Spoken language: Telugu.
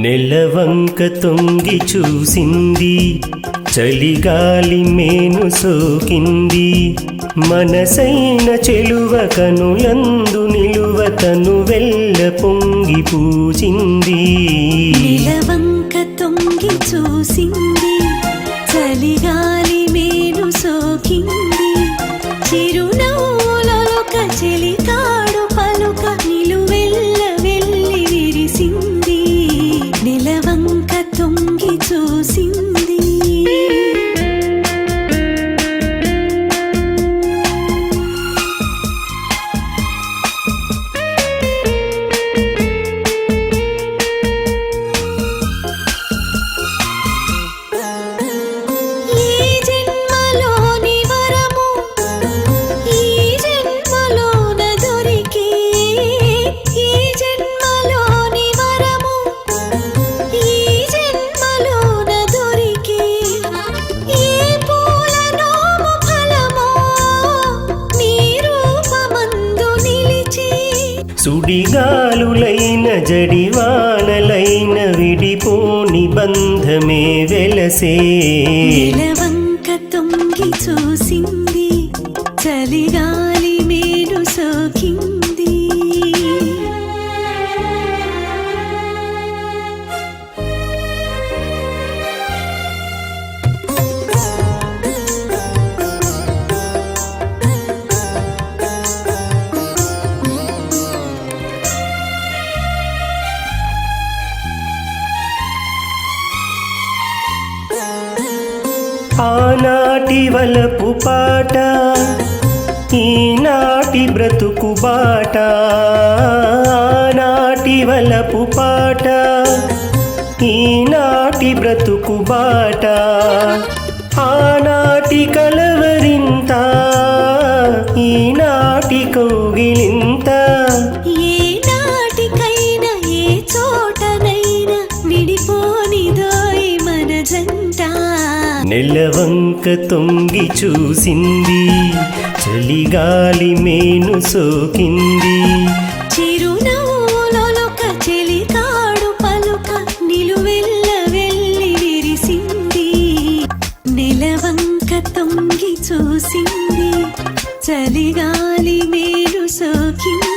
నెలవంక తొంగి చూసింది, చలిగాలి మేను సోకింది. మనసైన చెలువ కనులందు నిలువ తను వెల్ల పొంగి పూజింది. నెలవంక తొంగి చూసింది, చలిగాలి మేను సోకింది. చిరునవ్వులొక చెలికాడు పలుక నిలువెల్ల వెళ్ళి విరిసింది. నెలవంక తొంగి చూసింది. సుడిగాలులైన జడివానలైన విడిపోని బంధమే వెలసే. నెలవంక తొంగి చూసింది, చలిగాలి మేను సోకింది. ఆనాటి వలపు పాట, ఈనాటి బ్రతుకు బాట. ఆనాటి వలపు పాట, ఈనాటి బ్రతుకు బాట. ఆనాటి కలవరింత, ఈనాటి కౌగిలింత. ఏ నాటికైనా ఏ చోటనైనా విడిపోనిదోయ్ మన జంట. నెలవంక తొంగి చూసింది, చలిగాలి మేను సోకింది. చిరునవ్వులొక చెలికాడు పలుక నిలువెల్ల వెళ్ళి విరిసింది. నెలవంక తొంగి చూసింది, చలిగాలి మేను సోకింది.